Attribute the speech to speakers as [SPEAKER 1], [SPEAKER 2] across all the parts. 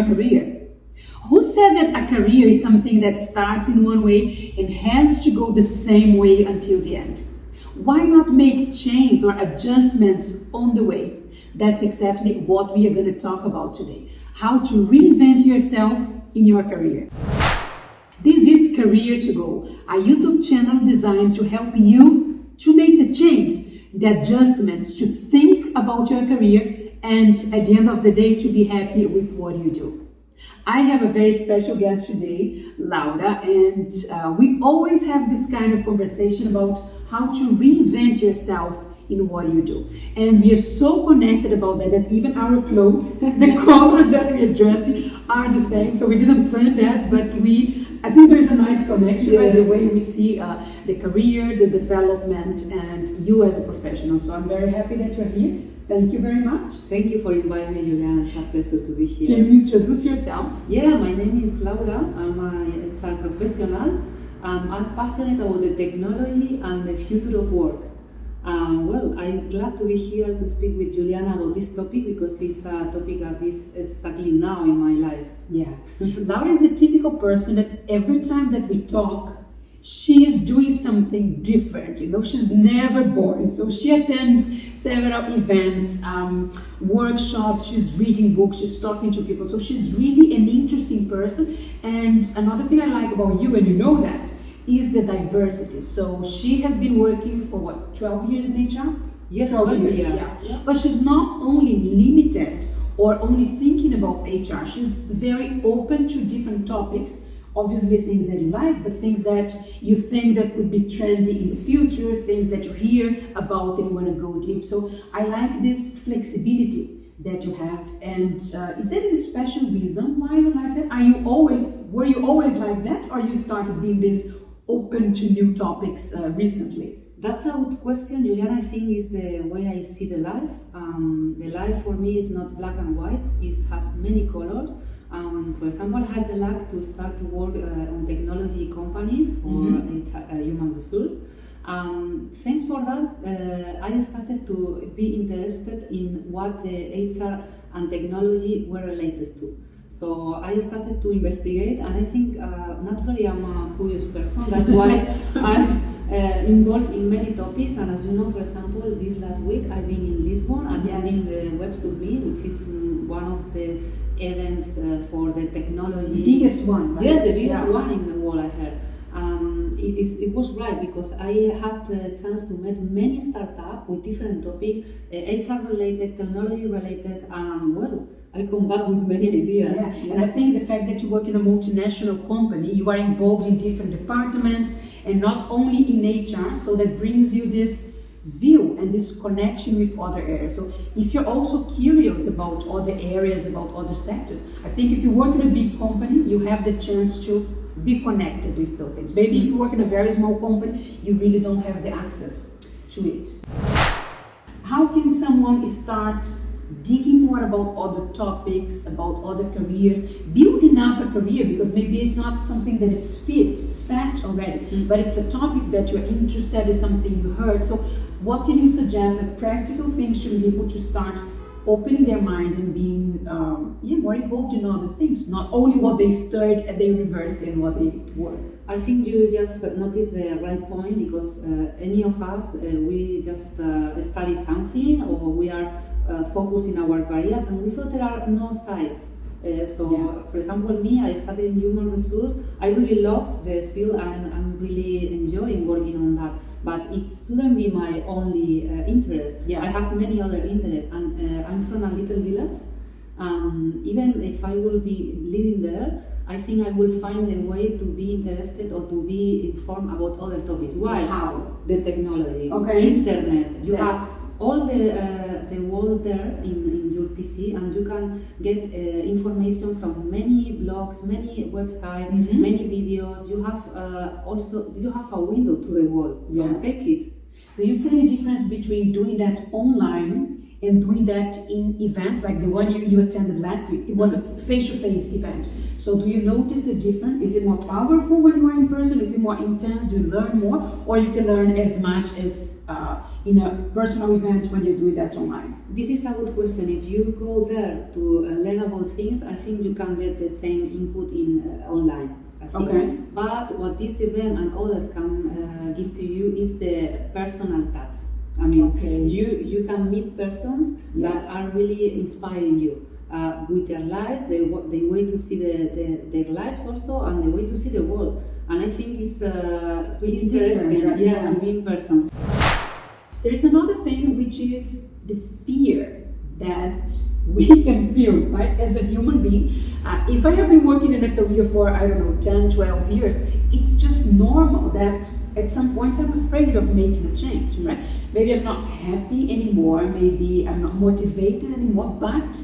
[SPEAKER 1] your career? Who said that a career is something that starts in one way and has to go the same way until the end? Why not make change or adjustments on the way? That's exactly what we are going to talk about today. How to reinvent yourself in your career. This is Career to Go, a YouTube channel designed to help you to make the change, the adjustments, to think about your career, and at the end of the day, to be happy with what you do. I have a very special guest today, Laura, and we always have this kind of conversation about how to reinvent yourself in what you do. And we are so connected about that even our clothes, the colors that we are dressing are the same. So we didn't plan that, but I think there is a nice connection, yes, by the way we see the career, the development, and you as a professional. So I'm very happy that you're here. Thank you very much.
[SPEAKER 2] Thank you for inviting me, Juliana. It's a pleasure to be here.
[SPEAKER 1] Can you introduce yourself?
[SPEAKER 2] Yeah, my name is Laura. I'm a HR professional. I'm passionate about the technology and the future of work. I'm glad to be here to speak with Juliana about this topic because it's a topic that is exactly now in my life.
[SPEAKER 1] Yeah. Laura is a typical person that every time that we talk, she is doing something different. She's never bored. So she attends several events, workshops, she's reading books, she's talking to people. So she's really an interesting person. And another thing I like about you, and you know that, is the diversity. So she has been working for 12 years in HR?
[SPEAKER 2] Yes,
[SPEAKER 1] 12 years. Yeah. But she's not only limited or only thinking about HR, she's very open to different topics. Obviously things that you like, but things that you think that could be trendy in the future, things that you hear about and you want to go deep. So I like this flexibility that you have. And is there any special reason why you like that? Were you always like that, or you started being this open to new topics recently?
[SPEAKER 2] That's a good question, Juliana. I think is the way I see the life. The life for me is not black and white. It has many colors. For example, I had the luck to start to work on technology companies for human resource. Thanks for that, I started to be interested in what the HR and technology were related to. So I started to investigate, and I think naturally I'm a curious person. That's why I'm involved in many topics. And as you know, for example, this last week I've been in Lisbon attending the Web Summit, which is one of the events for the technology.
[SPEAKER 1] The biggest one, right?
[SPEAKER 2] Yes, the biggest one in the world, I heard. It was right because I had the chance to meet many startups with different topics, HR related, technology related, and I come back with many ideas.
[SPEAKER 1] Yeah. And I think the fact that you work in a multinational company, you are involved in different departments and not only in HR, so that brings you this view and this connection with other areas. So if you're also curious about other areas, about other sectors, I think if you work in a big company, you have the chance to be connected with those things. Maybe if you work in a very small company, you really don't have the access to it. How can someone start digging more about other topics, about other careers, building up a career? Because maybe it's not something that is set already, but it's a topic that you're interested in, something you heard. So what can you suggest, like practical things to be able to start opening their mind and being more involved in other things, not only what they studied at the university and what they were?
[SPEAKER 2] I think you just noticed the right point, because any of us, we just study something, or we are focused in our careers, and we thought there are no sides. For example, me, I studied in human resource. I really love the field and I'm really enjoying working on that. But it shouldn't be my only interest. I have many other interests, and I'm from a little village. Even if I will be living there, I think I will find a way to be interested or to be informed about other topics. Why?
[SPEAKER 1] How?
[SPEAKER 2] The technology, internet. You have all the world there in your PC, and you can get information from many blogs, many websites, many videos. You have you have a window to the world, so take it.
[SPEAKER 1] Do you see any difference between doing that online and doing that in events like the one you attended last week. It was a face-to-face event. So do you notice a difference? Is it more powerful when you are in person? Is it more intense? Do you learn more? Or you can learn as much as in a personal event when you're doing that online?
[SPEAKER 2] This is a good question. If you go there to learn about things, I think you can get the same input in online. I think.
[SPEAKER 1] Okay.
[SPEAKER 2] But what this event and others can give to you is the personal touch. I mean,
[SPEAKER 1] Okay.
[SPEAKER 2] you can meet persons that are really inspiring you with their lives, the way to see their lives also, and the way to see the world. And I think it's really interesting, to be in person.
[SPEAKER 1] There is another thing, which is the fear that we can feel, right, as a human being. If I have been working in a career for, 10, 12 years, it's just normal that at some point I'm afraid of making a change, right? Maybe I'm not happy anymore, maybe I'm not motivated anymore, but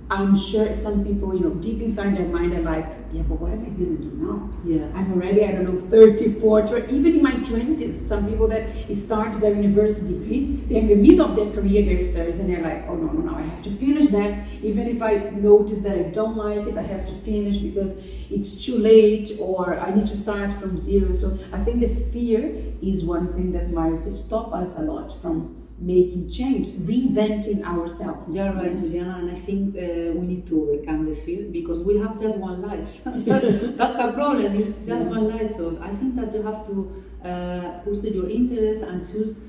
[SPEAKER 1] I'm sure some people, deep inside their mind are like, yeah, but what am I going to do now?
[SPEAKER 2] Yeah.
[SPEAKER 1] I'm already, 30, 40, or even in my 20s, some people that started their university degree, they're in the middle of their career, their studies, and they're like, oh, no, I have to finish that. Even if I notice that I don't like it, I have to finish because it's too late, or I need to start from zero. So I think the fear is one thing that might stop us a lot from making change, reinventing ourselves.
[SPEAKER 2] You're right, Juliana, and I think we need to overcome the fear because we have just one life. That's a problem, it's just one life. So I think that you have to pursue your interests and choose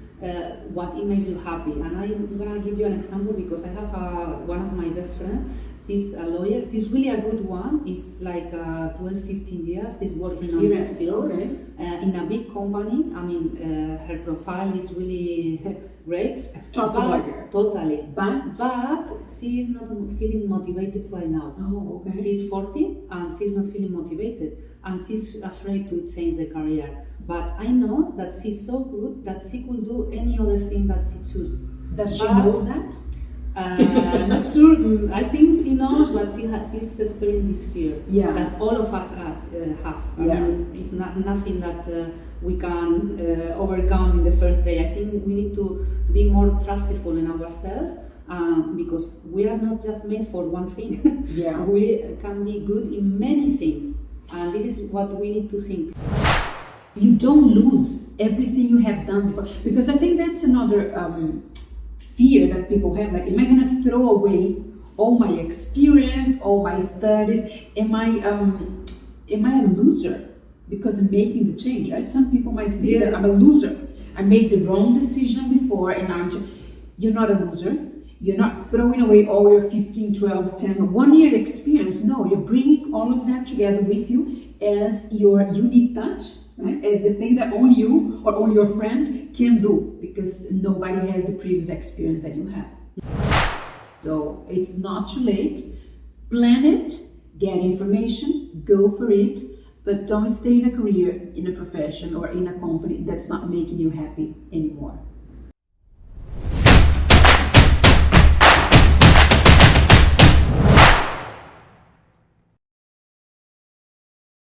[SPEAKER 2] what it makes you happy. And I'm gonna give you an example because I have one of my best friends. She's a lawyer. She's really a good one. It's like 12, 15 years. She's working on this field in a big company. I mean, her profile is really great.
[SPEAKER 1] Top lawyer.
[SPEAKER 2] Totally. But she is not feeling motivated right now.
[SPEAKER 1] Oh, okay.
[SPEAKER 2] She's 40 and she's not feeling motivated. And she's afraid to change the career. But I know that she's so good that she could do any other thing that she chooses.
[SPEAKER 1] Does she know that?
[SPEAKER 2] Not sure. I think she knows, but she's experiencing this fear that all of us have. I mean, it's nothing that we can overcome in the first day. I think we need to be more trustful in ourselves because we are not just made for one thing. We can be good in many things. And this is what we need to think.
[SPEAKER 1] You don't lose everything you have done before, because I think that's another fear that people have. Like, am I going to throw away all my experience, all my studies? Am I a loser because I'm making the change? Right? Some people might think that I'm a loser. I made the wrong decision before, and you're not a loser. You're not throwing away all your 15, 12, 10, 1 year experience. No, you're bringing all of that together with you as your unique touch, right? As the thing that only you or only your friend can do, because nobody has the previous experience that you have. So it's not too late. Plan it, get information, go for it, but don't stay in a career, in a profession, or in a company that's not making you happy anymore.